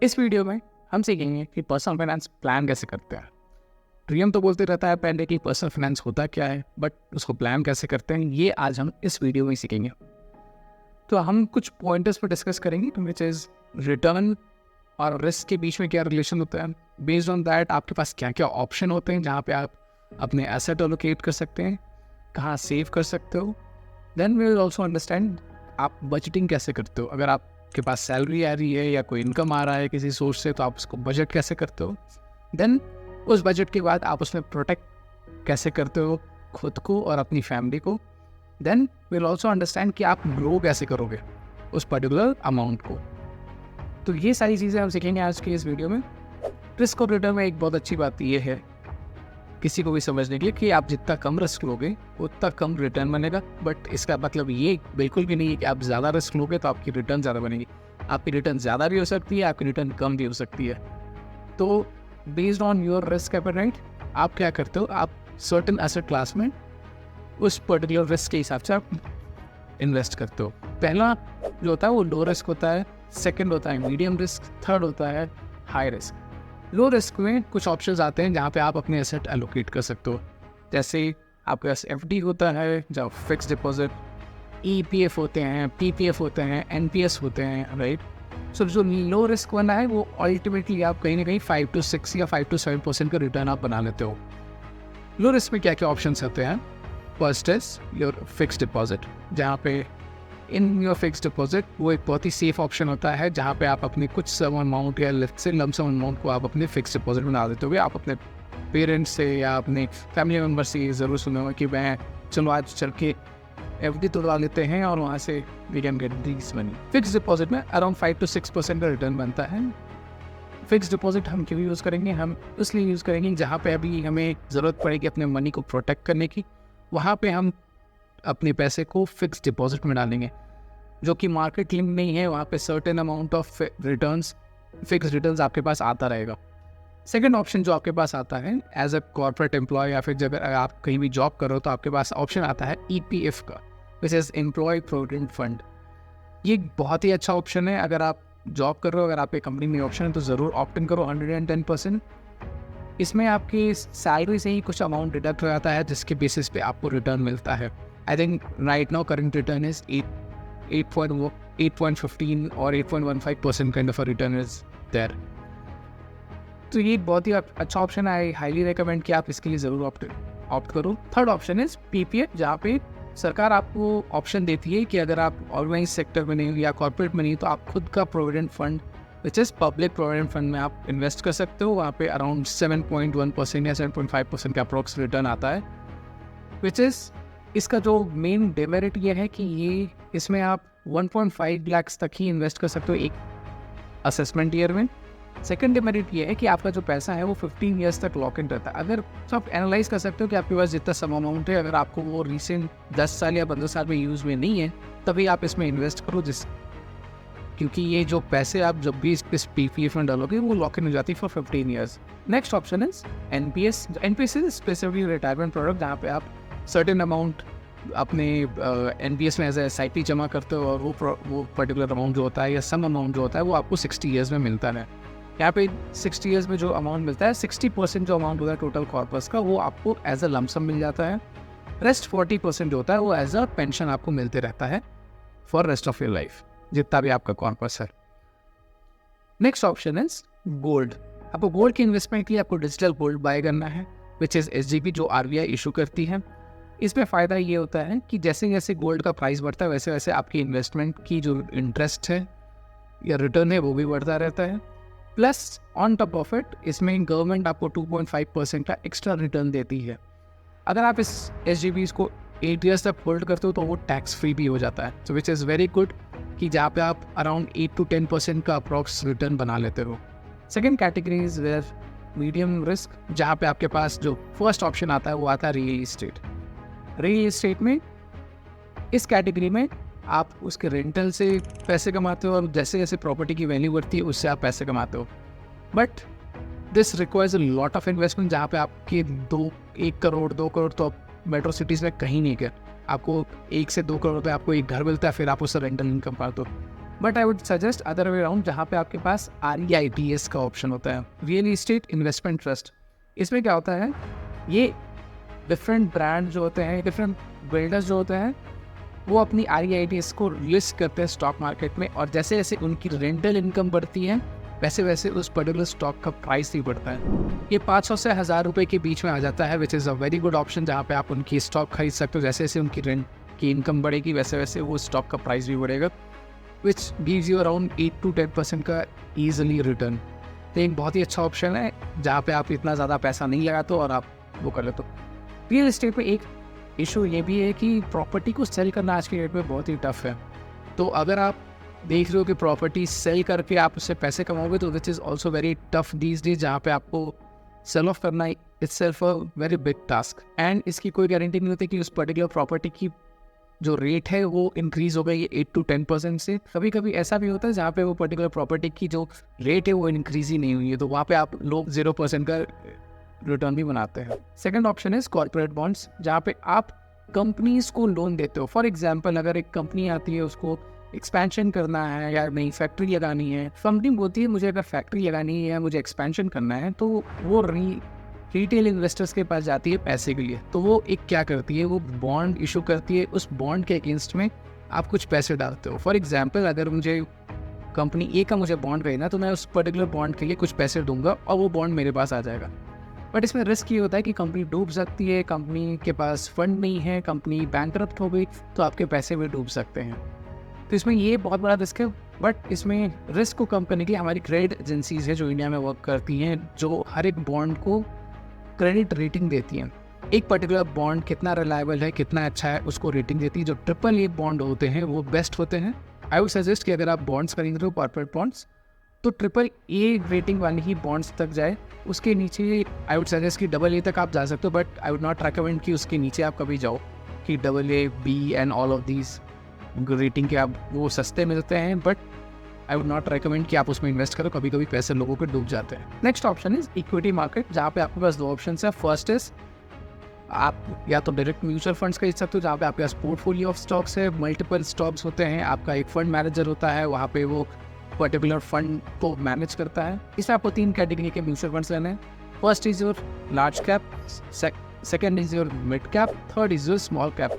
इस वीडियो में हम सीखेंगे कि पर्सनल फाइनेंस प्लान कैसे करते हैं। प्रियम तो बोलते रहता है पहले कि पर्सनल फाइनेंस होता क्या है, बट उसको प्लान कैसे करते हैं ये आज हम इस वीडियो में सीखेंगे। तो हम कुछ पॉइंटर्स पर डिस्कस करेंगे विच इज़ रिटर्न और रिस्क के बीच में क्या रिलेशन होता है। बेस्ड ऑन दैट आपके पास क्या क्या ऑप्शन होते हैं जहाँ पे आप अपने एसेट एलोकेट कर सकते हैं, कहाँ सेव कर सकते हो। Then we will also understand आप बजटिंग कैसे करते हो। अगर आपके पास सैलरी आ रही है या कोई इनकम आ रहा है किसी सोर्स से तो आप उसको बजट कैसे करते हो। देन उस बजट के बाद आप उसमें प्रोटेक्ट कैसे करते हो खुद को और अपनी फैमिली को। देन विल ऑल्सो अंडरस्टैंड कि आप ग्रो कैसे करोगे उस पर्टिकुलर अमाउंट को। तो ये सारी चीज़ें हम सीखेंगे आज के इस वीडियो में। रिस्क और रिटर्न में एक बहुत अच्छी बात ये है किसी को भी समझने के लिए कि आप जितना कम रिस्क लोगे उतना कम रिटर्न बनेगा। बट इसका मतलब ये बिल्कुल भी नहीं है कि आप ज़्यादा रिस्क लोगे तो आपकी रिटर्न ज़्यादा बनेगी। आपकी रिटर्न ज़्यादा भी हो सकती है, आपकी रिटर्न कम भी हो सकती है। तो based on your risk appetite आप क्या करते हो, आप सर्टेन एसेट क्लास में उस पर्टिकुलर रिस्क के हिसाब से आप इन्वेस्ट करते हो। पहला जो होता है वो लो रिस्क होता है, सेकंड होता है मीडियम रिस्क, थर्ड होता है हाई रिस्क। लो रिस्क में कुछ ऑप्शंस आते हैं जहाँ पे आप अपने एसेट एलोकेट कर सकते हो। जैसे आपके पास एफडी होता है, जहाँ फिक्स डिपॉजिट, ईपीएफ होते हैं, पीपीएफ होते हैं, एनपीएस होते हैं, राइट। सो जो लो रिस्क वाला है वो अल्टीमेटली आप कहीं ना कहीं 5 to 6 या 5 to 7% का रिटर्न आप बना लेते हो। लो रिस्क में क्या क्या ऑप्शंस होते हैं। First is your fix deposit, जहाँ पे इन योर फिक्स डिपॉजिट वो एक बहुत ही सेफ ऑप्शन होता है जहाँ पे आप अपने कुछ सम अमाउंट या let's say lump sum amount को आप अपने फिक्स डिपॉजिट में डाल देते हो। आप अपने पेरेंट्स से या अपने फैमिली मेम्बर से ये ज़रूर सुना होगा कि मैं चलो आज चल के एफडी तोड़वा लेते हैं और वहाँ से we can get this money. Fix deposit में अराउंड 5 to 6% का रिटर्न बनता है। फिक्स डिपॉजिट हम क्यों यूज़ करेंगे, हम इसलिए यूज़ करेंगे जहाँ पे अभी हमें ज़रूरत पड़ेगी अपने मनी को प्रोटेक्ट करने की, वहाँ पे हम अपने पैसे को फिक्स डिपॉजिट में डालेंगे जो कि मार्केट लिंक नहीं है। वहाँ पे certain amount of returns, fix returns आपके पास आता रहेगा। सेकंड ऑप्शन जो आपके पास आता है एज अ कॉर्पोरेट एम्प्लॉय या फिर जब आप कहीं भी जॉब करो तो आपके पास ऑप्शन आता है ईपीएफ का, which is employ provident fund. ये बहुत ही अच्छा ऑप्शन है। अगर आप जॉब कर रहे हो, अगर आपके कंपनी में ऑप्शन है तो ज़रूर ऑप्ट इन करो 110%। इसमें आपकी सैलरी से ही कुछ अमाउंट डिडक्ट हो जाता है जिसके बेसिस पे आपको रिटर्न मिलता है। I think right now current return is 8.15 और 8.15% kind of a return is there. तो ये बहुत ही अच्छा ऑप्शन है। आई हाईली रिकमेंड कि आप इसके लिए ज़रूर ऑप्ट करो। थर्ड ऑप्शन इज पीपीएफ, जहाँ पे सरकार आपको ऑप्शन देती है कि अगर आप ऑर्गेनाइज सेक्टर में नहीं हो या कॉर्पोरेट में नहीं तो आप खुद का provident fund which is public provident fund में आप इन्वेस्ट कर सकते हो। वहाँ पे अराउंड 7.1% या 7.5% का अप्रोक्स रिटर्न आता है। विच इज़ इसका जो मेन डेमेरिट ये है कि ये इसमें आप 1.5 लाख तक ही इन्वेस्ट कर सकते हो एक असेसमेंट ईयर में। सेकंड डेमेरिट ये है कि आपका जो पैसा है वो 15 ईयर्स तक लॉक इन रहता है। अगर तो आप एनालाइज कर सकते हो कि आपके पास जितना सम अमाउंट है, अगर आपको वो रिसेंट 10 साल या 15 साल में यूज़ में नहीं है तभी आप इसमें इन्वेस्ट करो, क्योंकि ये जो पैसे आप जब भी इस पीपीएफ में डालोगे वो लॉक इन हो जाती है for 15 years. Next option is NPS. NPS is specifically retirement product जहाँ पे आप सर्टेन अमाउंट अपने एनपीएस में एज ए एसआईपी जमा करते हो और वो पर्टिकुलर अमाउंट जो होता है या सम अमाउंट जो होता है वो आपको 60 ईयर्स में मिलता है। यहाँ पे 60 ईयर्स में जो अमाउंट मिलता है 60% जो अमाउंट होता है टोटल कॉर्पस का वो आपको एज अ लमसम मिल जाता है। रेस्ट 40% जो होता है वो एज अ पेंशन आपको मिलते रहता है for rest of your life जितना भी आपका कॉर्पस है। Next option is gold. आपको गोल्ड की इन्वेस्टमेंट के लिए आपको डिजिटल गोल्ड बाय करना है विच इज़ एसजीपी जो आरबीआई इशू करती है। इसमें फ़ायदा ये होता है कि जैसे जैसे गोल्ड का प्राइस बढ़ता है वैसे वैसे आपकी इन्वेस्टमेंट की जो इंटरेस्ट है या रिटर्न है वो भी बढ़ता रहता है। Plus on top of it इसमें गवर्नमेंट आपको 2.5% का एक्स्ट्रा रिटर्न देती है। अगर आप इस एसजीपीज़ को 8 ईयर्स तक होल्ड करते हो तो वो टैक्स फ्री भी हो जाता है। सो विच इज़ वेरी गुड कि जहाँ पे आप अराउंड 8 to 10% का अप्रॉक्स रिटर्न बना लेते हो। Second category is where medium risk, जहाँ पे आपके पास जो फर्स्ट ऑप्शन आता है वो आता है रियल इस्टेट। रियल इस्टेट में इस कैटेगरी में आप उसके रेंटल से पैसे कमाते हो और जैसे जैसे प्रॉपर्टी की वैल्यू बढ़ती है उससे आप पैसे कमाते हो। But this requires a lot of investment जहाँ पे आपके 1 करोड़ 2 करोड़ तो मेट्रो सिटीज़ में कहीं नहीं गए। आपको 1 से 2 करोड़ रुपये आपको एक घर मिलता है, फिर आप उससे रेंटल इनकम पाते हो। But I would suggest other way around, जहाँ पे आपके पास REITs का ऑप्शन होता है, रियल इस्टेट इन्वेस्टमेंट ट्रस्ट। इसमें क्या होता है, ये डिफरेंट ब्रांड जो होते हैं, डिफरेंट बिल्डर्स जो होते हैं, वो अपनी REITs को लिस्ट करते हैं स्टॉक मार्केट में, और जैसे जैसे उनकी रेंटल इनकम बढ़ती है वैसे वैसे उस पर्टिकुलर स्टॉक का प्राइस ही बढ़ता है। ये 500 से 1000 रुपये के बीच में आ जाता है, which is a very good option, जहाँ पे आप उनकी स्टॉक खरीद सकते हो। जैसे जैसे उनकी रेंट की इनकम बढ़ेगी वैसे वैसे वो स्टॉक का प्राइस भी बढ़ेगा, which gives you around 8 to 10% का ईजिली रिटर्न। तो एक बहुत ही अच्छा ऑप्शन है जहाँ पे आप इतना ज़्यादा पैसा नहीं लगाते और आप वो कर लेते हो। रियल इस्टेट में एक इशू ये भी है कि प्रॉपर्टी को सेल करना आज के डेट में बहुत ही टफ है। तो अगर आप देख रहे हो कि प्रॉपर्टी सेल करके आप उससे पैसे कमाओगे, तो which is also very tough these days, जहाँ पे आपको सेल ऑफ करना itself a very big task. And इसकी कोई गारंटी नहीं होती कि उस पर्टिकुलर प्रॉपर्टी की जो रेट है वो इंक्रीज़ हो गई 8 to 10% से। कभी कभी ऐसा भी होता है जहाँ पे वो पर्टिकुलर प्रॉपर्टी की जो रेट है वो इंक्रीज़ ही नहीं हुई है, तो वहाँ पे आप लोग 0% का रिटर्न भी बनाते हैं। सेकंड ऑप्शन है कॉर्पोरेट बॉन्ड्स, जहाँ पे आप कंपनीज को लोन देते हो। फॉर एग्जांपल, अगर एक कंपनी आती है, उसको एक्सपेंशन करना है या नई फैक्ट्री लगानी है, कंपनी बोलती है मुझे अगर फैक्ट्री लगानी है या मुझे एक्सपेंशन करना है, तो वो रिटेल इन्वेस्टर्स के पास जाती है पैसे के लिए। तो वो एक क्या करती है, वो बॉन्ड इशू करती है, उस बॉन्ड के अगेंस्ट में आप कुछ पैसे डालते हो। फॉर एग्जाम्पल, अगर मुझे कंपनी ए का मुझे बॉन्ड खरीदना, तो मैं उस पर्टिकुलर बॉन्ड के लिए कुछ पैसे दूंगा और वो बॉन्ड मेरे पास आ जाएगा। बट इसमें रिस्क ये होता है कि कंपनी डूब सकती है, कंपनी के पास फंड नहीं है, कंपनी बैंकरप्ट हो गई, तो आपके पैसे भी डूब सकते हैं। तो इसमें ये बहुत बड़ा रिस्क है। बट इसमें रिस्क को कम करने के लिए हमारी क्रेडिट एजेंसीज है जो इंडिया में वर्क करती हैं, जो हर एक बॉन्ड को क्रेडिट रेटिंग देती हैं। एक पर्टिकुलर बॉन्ड कितना रिलायबल है, कितना अच्छा है, उसको रेटिंग देती है। जो AAA बॉन्ड होते हैं वो बेस्ट होते हैं। आई वुड सजेस्ट कि अगर आप बॉन्ड्स खरीद रहे हो, कॉर्पोरेट बॉन्ड्स, तो AAA रेटिंग वाली ही बॉन्ड्स तक जाए। उसके नीचे आई वुड सजेस्ट कि AA तक आप जा सकते हो, but I would not recommend कि उसके नीचे आप कभी जाओ, कि AA, B and all of these rating के आप वो सस्ते मिलते हैं, but I would not recommend कि आप उसमें इन्वेस्ट करो। कभी कभी पैसे लोगों के डूब जाते हैं। Next option is equity market, जहाँ पे आपके पास दो ऑप्शन है। फर्स्ट इज आप या तो डायरेक्ट म्यूचुअल फंड्स खरीद सकते हो, जहाँ पे आपके पास पोर्टफोलियो ऑफ स्टॉक्स है, मल्टीपल स्टॉक्स होते हैं, आपका एक फंड मैनेजर होता है, वहाँ पे वो पर्टिकुलर फंड को मैनेज करता है। इसमें आपको 3 कैटेगरी के म्यूचुअल फंड्स लेने हैं। First is your large cap, second is your mid cap, third is your small cap.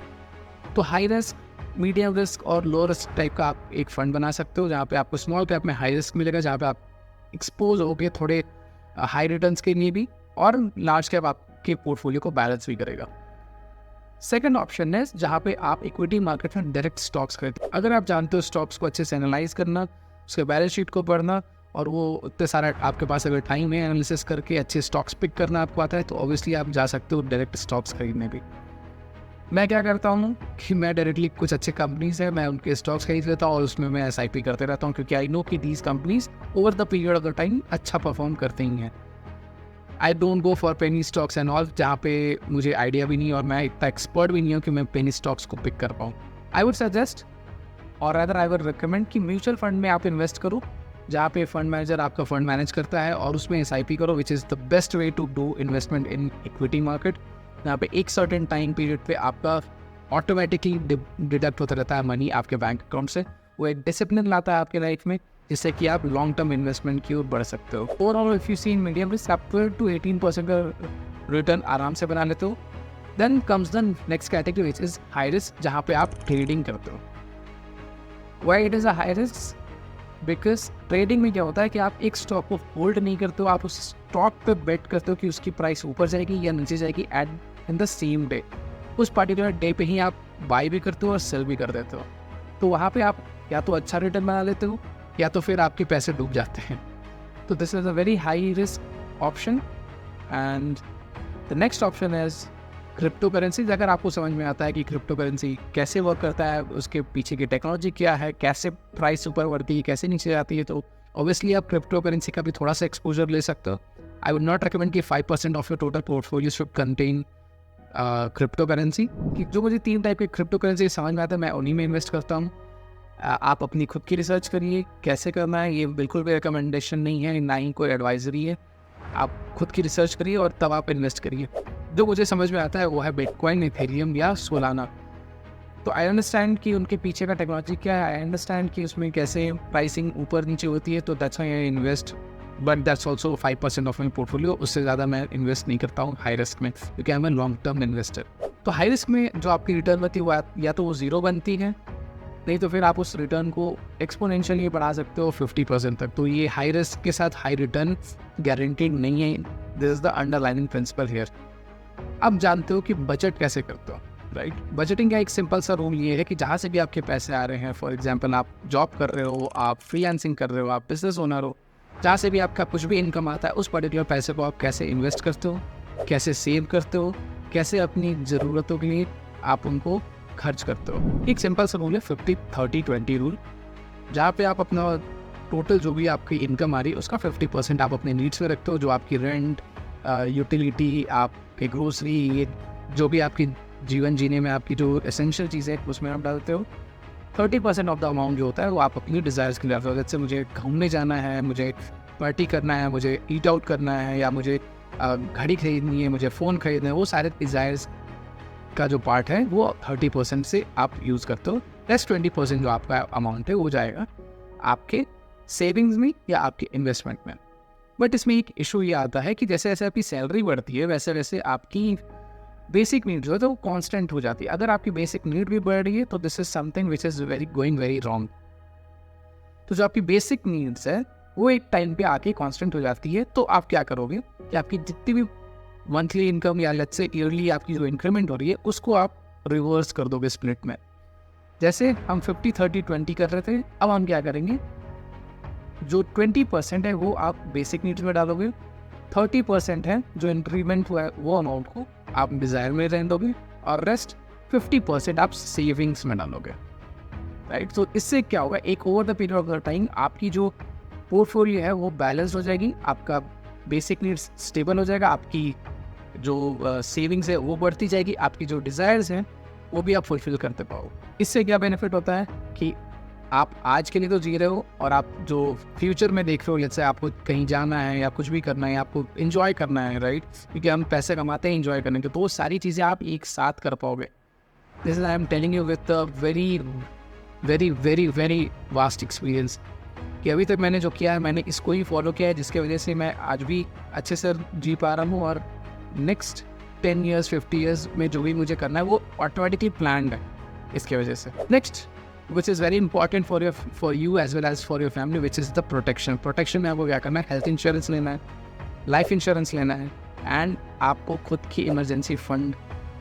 तो हाई रिस्क, मीडियम रिस्क और लो रिस्क टाइप का आप एक फंड बना सकते हो, जहाँ पे आपको स्मॉल कैप में हाई रिस्क मिलेगा, जहाँ पे आप एक्सपोज हो गए थोड़े हाई रिटर्न्स के लिए भी, और लार्ज कैप आपके पोर्टफोलियो को बैलेंस भी करेगा। सेकंड ऑप्शन है जहाँ पे आप इक्विटी मार्केट में डायरेक्ट स्टॉक्स खरीदते हो। अगर आप जानते हो स्टॉक्स को अच्छे से एनालाइज करना, उसके बैलेंस शीट को पढ़ना, और वो उतने सारा आपके पास अगर टाइम है एनालिसिस करके अच्छे स्टॉक्स पिक करना आपको आता है, तो ऑब्वियसली आप जा सकते हो डायरेक्ट स्टॉक्स खरीदने भी। मैं क्या करता हूँ कि मैं डायरेक्टली कुछ अच्छे कंपनीज हैं, मैं उनके स्टॉक्स खरीद लेता हूँ और उसमें मैं SIP करते रहता हूँ, क्योंकि आई नो कि these companies over the period of the time अच्छा परफॉर्म करते ही हैं। I don't go for penny stocks and all, जहाँ पे मुझे आइडिया भी नहीं और मैं इतना एक्सपर्ट भी नहीं हूँ कि मैं पेनी स्टॉक्स को पिक कर पाऊँ। आई वुड सजेस्ट और अदर आई वुड रिकमेंड कि म्यूचुअल फंड में आप इन्वेस्ट करो, जहाँ पे फंड मैनेजर आपका फंड मैनेज करता है, और उसमें SIP करो, which is the best way to do investment in equity market. यहाँ पे एक सर्टेन टाइम पीरियड पे आपका ऑटोमेटिकली डिडक्ट होता रहता है मनी आपके बैंक अकाउंट से। वो एक डिसिप्लिन लाता है आपके लाइफ में, जिससे कि आप लॉन्ग टर्म इन्वेस्टमेंट की ओर बढ़ सकते हो। Overall if you see in medium risk, आप 12 to 18% का रिटर्न आराम से बना लेते हो। Then comes the next category which is high risk, जहाँ पे आप ट्रेडिंग करते हो। Why it is a high risk? Because trading में क्या होता है कि आप एक स्टॉक को होल्ड नहीं करते हो, आप उस स्टॉक पे बेट करते हो कि उसकी प्राइस ऊपर जाएगी या नीचे जाएगी at in the same day. उस पर्टिकुलर डे पे ही आप बाई भी करते हो और सेल भी कर देते हो। तो वहाँ पे आप या तो अच्छा रिटर्न बना लेते हो या तो फिर आपके पैसे डूब जाते हैं। तो this is a very high risk option. And the next option is crypto currencies. अगर आपको समझ में आता है कि क्रिप्टो करेंसी कैसे वर्क करता है, उसके पीछे की टेक्नोलॉजी क्या है, कैसे प्राइस ऊपर बढ़ती है, कैसे नीचे जाती है, तो ऑब्वियसली आप क्रिप्टो करेंसी का भी थोड़ा सा एक्सपोजर ले सकते हो। आई वुड नॉट रिकमेंड कि 5% of your total portfolio should contain crypto currency. कि जो मुझे 3 टाइप के क्रिप्टो करेंसी समझ में आता है, मैं उन्हीं में इन्वेस्ट करता हूँ। आप अपनी खुद की रिसर्च करिए कैसे करना है, ये बिल्कुल भी रिकमेंडेशन नहीं है, ना ही कोई एडवाइजरी है। आप खुद की रिसर्च करिए और तब आप इन्वेस्ट करिए। जो मुझे समझ में आता है वो है बिटकॉइन, इथेरियम या सोलाना। तो आई अंडरस्टैंड कि उनके पीछे का टेक्नोलॉजी क्या है, आई अंडरस्टैंड कि उसमें कैसे प्राइसिंग ऊपर नीचे होती है, तो that's why I invest, but that's also 5% of my portfolio. उससे ज़्यादा मैं इन्वेस्ट नहीं करता हूँ हाई रिस्क में, क्योंकि I am a long term investor. तो हाई रिस्क में जो आपकी रिटर्न बनती है वो या तो वो ज़ीरो बनती है, नहीं तो फिर आप उस रिटर्न को एक्सपोनेंशियली बढ़ा सकते हो 50% तक। तो ये हाई रिस्क के साथ हाई रिटर्न गारंटीड नहीं है। This is the underlining principle here. अब जानते हो कि बजट कैसे करते हो, राइट? बजटिंग का एक सिंपल सा रूल ये है कि जहाँ से भी आपके पैसे आ रहे हैं, फॉर एग्जांपल आप जॉब कर रहे हो, आप फ्रीलांसिंग कर रहे हो, आप बिजनेस ओनर हो, जहाँ से भी आपका कुछ भी इनकम आता है, उस पर्टिकुलर पैसे को आप कैसे इन्वेस्ट करते हो, कैसे सेव करते हो, कैसे अपनी ज़रूरतों के लिए आप उनको खर्च करते हो। एक सिंपल सा रूल है 50-30-20 रूल, जहाँ पे आप अपना टोटल जो भी आपकी इनकम आ रही है उसका 50% आप अपने नीड्स में रखते हो, जो आपकी रेंट, यूटिलिटी, आपके ग्रोसरी, ये जो भी आपकी जीवन जीने में आपकी जो एसेंशियल चीज़ें हैं उसमें आप डालते हो। 30% ऑफ द अमाउंट जो होता है वो आप अपनी डिज़ायर्स के लिए डालते हो। जैसे मुझे घूमने जाना है, मुझे पार्टी करना है, मुझे ईट आउट करना है, या मुझे घड़ी खरीदनी है, मुझे फ़ोन खरीदना है, वो सारे डिज़ायर्स का जो पार्ट है वो 30% से आप यूज़ करते हो। रेस्ट 20% जो आपका अमाउंट है वो जाएगा आपके सेविंग्स में या आपके इन्वेस्टमेंट में। बट इसमें एक इशू ये आता है कि जैसे जैसे आपकी सैलरी बढ़ती है वैसे वैसे आपकी बेसिक नीड जो है तो वो कॉन्स्टेंट हो जाती है। अगर आपकी बेसिक नीड भी बढ़ रही है तो this is something which is going very wrong. तो जो आपकी बेसिक नीड्स है वो एक टाइम पे आके कांस्टेंट हो जाती है, तो आप क्या करोगे कि आपकी जितनी भी मंथली इनकम या लेट्स से ईयरली आपकी जो इंक्रीमेंट हो रही है उसको आप रिवर्स कर दोगे स्प्लिट में। जैसे हम 50-30-20 कर रहे थे, अब हम क्या करेंगे, जो 20% है वो आप बेसिक नीड्स में डालोगे, 30% है जो इंक्रीमेंट हुआ है वो अमाउंट को आप डिज़ायर में रहने दोगे, और रेस्ट 50% आप सेविंग्स में डालोगे, राइट? तो इससे क्या होगा, एक over the period of the time आपकी जो पोर्टफोलियो है वो बैलेंस हो जाएगी, आपका बेसिक नीड्स स्टेबल हो जाएगा, आपकी जो सेविंग्स है वो बढ़ती जाएगी, आपकी जो डिज़ायर्स हैं वो भी आप फुलफिल करते पाओ। इससे क्या बेनिफिट होता है कि आप आज के लिए तो जी रहे हो, और आप जो फ्यूचर में देख रहे हो, जैसे आपको कहीं जाना है या कुछ भी करना है, आपको इन्जॉय करना है, राइट? क्योंकि हम पैसे कमाते हैं इन्जॉय करने के, तो वो सारी चीज़ें आप एक साथ कर पाओगे। This is I am telling you with a very very very very vast experience, कि अभी तक मैंने जो किया है मैंने इसको ही फॉलो किया है, जिसकी वजह से मैं आज भी अच्छे से जी पा रहा हूँ, और नेक्स्ट 10 ईयर्स 50 ईयर्स में जो भी मुझे करना है वो ऑटोमेटिकली प्लान्ड है इसके वजह से। Next which is very important for you as well as for your family, which is the protection में आपको क्या करना है, हेल्थ इंश्योरेंस लेना है, लाइफ इंश्योरेंस लेना है, एंड आपको खुद की इमरजेंसी फंड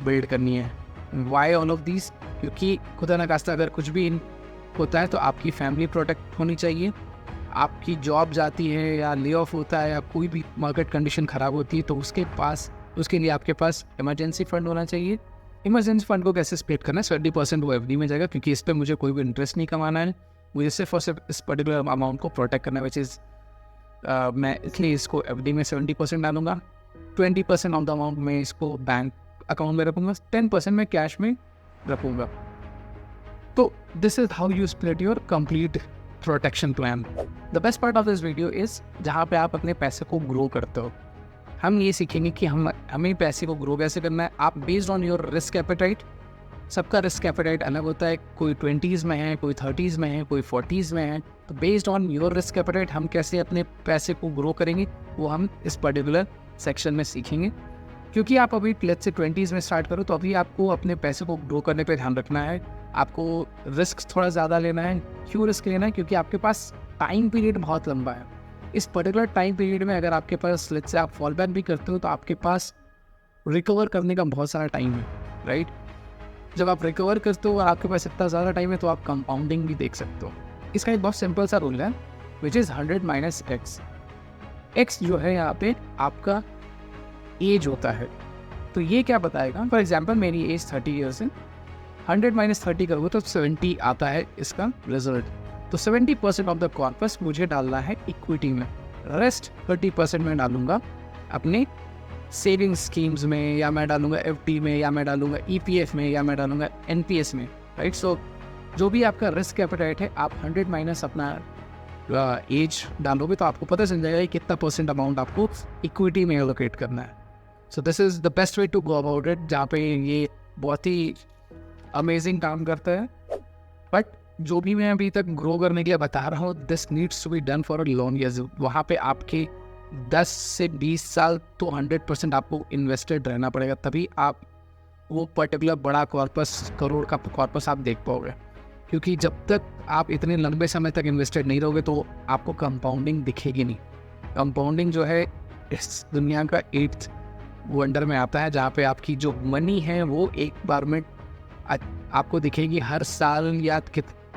बिल्ड करनी है। Why all of this? क्योंकि खुदा न खास्ता अगर कुछ भी होता है तो आपकी फैमिली प्रोटेक्ट होनी चाहिए। आपकी जॉब जाती है या ले ऑफ होता है या कोई भी मार्केट कंडीशन ख़राब होती है तो उसके लिए आपके पास इमरजेंसी फंड होना चाहिए। इमरजेंसी फंड को कैसे स्प्लिट करना है? 70% वो एफडी में जाएगा, क्योंकि इस पर मुझे कोई भी इंटरेस्ट नहीं कमाना है, मुझे सिर्फ और सिर्फ इस पर्टिकुलर अमाउंट को प्रोटेक्ट करना है, विच इज़ मैं इसलिए इसको एफडी में 70% डालूंगा, 20% ऑफ द अमाउंट में इसको बैंक अकाउंट में रखूँगा, 10% में कैश में रखूँगा। तो this is how you split your complete protection plan. The best part of this video is जहाँ पे आप अपने पैसे को ग्रो करते हो। हम ये सीखेंगे कि हमें पैसे को ग्रो कैसे करना है। आप based on your risk appetite, सबका रिस्क एपेटाइट अलग होता है, कोई 20s में है, कोई 30s में है, कोई 40s में है, तो based on your risk appetite हम कैसे अपने पैसे को ग्रो करेंगे वो हम इस पर्टिकुलर सेक्शन में सीखेंगे। क्योंकि आप अभी लेट्स से 20s में स्टार्ट करो तो अभी आपको अपने पैसे को ग्रो करने पर ध्यान रखना है, आपको रिस्क थोड़ा ज़्यादा लेना है। क्यों रिस्क लेना है? क्योंकि आपके पास टाइम पीरियड बहुत लंबा है। इस पर्टिकुलर टाइम पीरियड में अगर आपके पास लेट्स से आप फॉल बैक भी करते हो तो आपके पास रिकवर करने का बहुत सारा टाइम है, राइट? जब आप रिकवर करते हो और आपके पास इतना ज़्यादा टाइम है तो आप कंपाउंडिंग भी देख सकते हो। इसका एक बहुत सिंपल सा रूल है विच इज़ 100 - x। x जो है यहाँ पे आपका एज होता है, तो ये क्या बताएगा? फॉर एग्जाम्पल मेरी एज 30 ईयर्स है, 100 - 30 करोगे तो 70 आता है इसका रिजल्ट। तो 70% ऑफ द कॉर्पस मुझे डालना है इक्विटी में, रेस्ट 30% में डालूंगा अपने सेविंग स्कीम्स में, या मैं डालूंगा एफडी में, या मैं डालूंगा ईपीएफ में, या मैं डालूंगा एनपीएस में, राइट? सो जो भी आपका रिस्क एपेटाइट है आप 100 - अपना एज डालोगे तो आपको पता चल जाएगा कि कितना % अमाउंट आपको इक्विटी में एलोकेट करना है। So this is the best way to go about it, जहाँ पे ये बहुत ही अमेजिंग काम करता है, बट जो भी मैं अभी तक ग्रो करने के लिए बता रहा हूँ, this needs to be done for a long years. वहाँ पे आपके 10 से 20 साल तो 100% आपको इन्वेस्टेड रहना पड़ेगा, तभी आप वो पर्टिकुलर बड़ा कॉर्पस, करोड़ का कॉर्पस आप देख पाओगे। क्योंकि जब तक आप इतने लंबे समय तक इन्वेस्टेड नहीं रहोगे तो आपको कंपाउंडिंग दिखेगी नहीं। कंपाउंडिंग जो है इस दुनिया का 8th वंडर में आता है, जहाँ पे आपकी जो मनी है वो एक बार में आपको दिखेगी हर साल या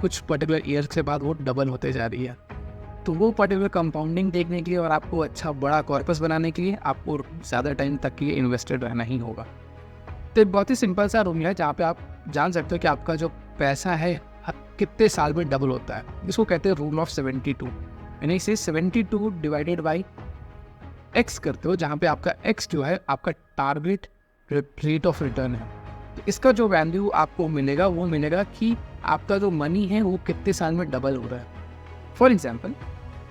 कुछ पर्टिकुलर ईयर्स के बाद वो डबल होते जा रही है। तो वो पर्टिकुलर कंपाउंडिंग देखने के लिए और आपको अच्छा बड़ा कॉर्पस बनाने के लिए आपको ज़्यादा टाइम तक के लिए इन्वेस्टेड रहना ही होगा। तो एक बहुत ही सिंपल सा रूल है जहाँ पे आप जान सकते हो कि आपका जो पैसा है कितने साल में डबल होता है। इसको कहते हैं रूल ऑफ 72। यानी इसे 72 डिवाइडेड बाई एक्स करते हो, जहाँ पे आपका एक्स जो है आपका टारगेट रेट ऑफ रिटर्न है। तो इसका जो वैल्यू आपको मिलेगा वो मिलेगा कि आपका जो मनी है वो कितने साल में डबल हो रहा है। फॉर एग्जाम्पल,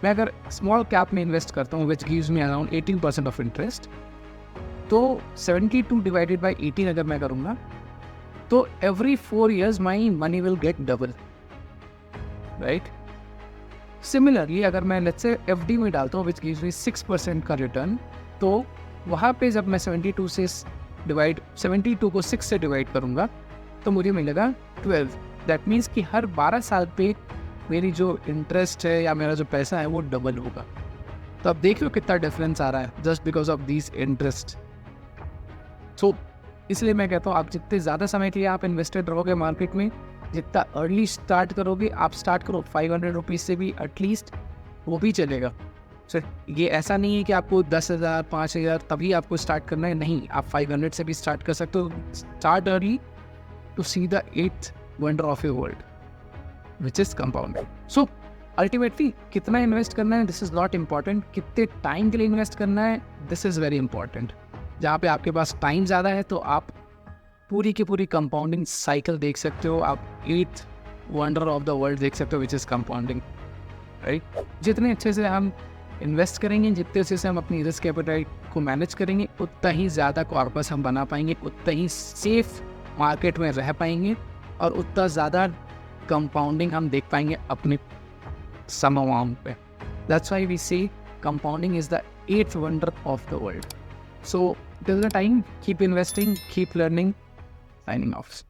मैं अगर स्मॉल कैप में इन्वेस्ट करता हूँ which gives me around 18% of interest, तो 72 डिवाइडेड बाई 18 अगर मैं करूँगा तो every 4 years my money will get double, right. Similarly अगर मैं लेट्स से एफडी में डालता हूँ विच गिव्स मी 6% का रिटर्न, तो वहाँ पे जब मैं 72 को 6 से डिवाइड करूँगा तो मुझे मिलेगा 12। दैट मीन्स कि हर 12 साल पे मेरी जो इंटरेस्ट है या मेरा जो पैसा है वो डबल होगा। तो अब देख लो कितना डिफरेंस आ रहा है just because of these interest. So इसलिए मैं कहता हूँ आप जितने ज़्यादा समय के लिए आप इन्वेस्टेड रहोगे मार्केट में, जितना अर्ली स्टार्ट करोगे, आप स्टार्ट करो 500 रुपीज़ से भी एटलीस्ट, वो भी चलेगा। सर ये ऐसा नहीं है कि आपको 10,000 5,000 तभी आपको स्टार्ट करना है, नहीं, आप 500 से भी स्टार्ट कर सकते हो। Start early to see the 8th wonder of your world which is compounding. So ultimately कितना इन्वेस्ट करना है दिस इज़ नॉट इम्पॉर्टेंट, कितने टाइम के लिए इन्वेस्ट करना है दिस इज़ वेरी इंपॉर्टेंट। जहाँ पे आपके पास टाइम ज़्यादा है तो आप पूरी की पूरी कंपाउंडिंग साइकिल देख सकते हो, आप 8th wonder of the world देख सकते हो विच इज़ कंपाउंडिंग, राइट। जितने अच्छे से हम इन्वेस्ट करेंगे, जितने अच्छे से हम अपनी रिस्क एपेटाइट को मैनेज करेंगे, उतना ही ज़्यादा कॉर्पस हम बना पाएंगे, उतना ही सेफ मार्केट में रह पाएंगे और उतना ज़्यादा कंपाउंडिंग हम देख पाएंगे अपने सम अमाउंट पे। दैट्स व्हाई वी से compounding is the 8th wonder of the world. So till the time, keep investing, keep learning. Signing off.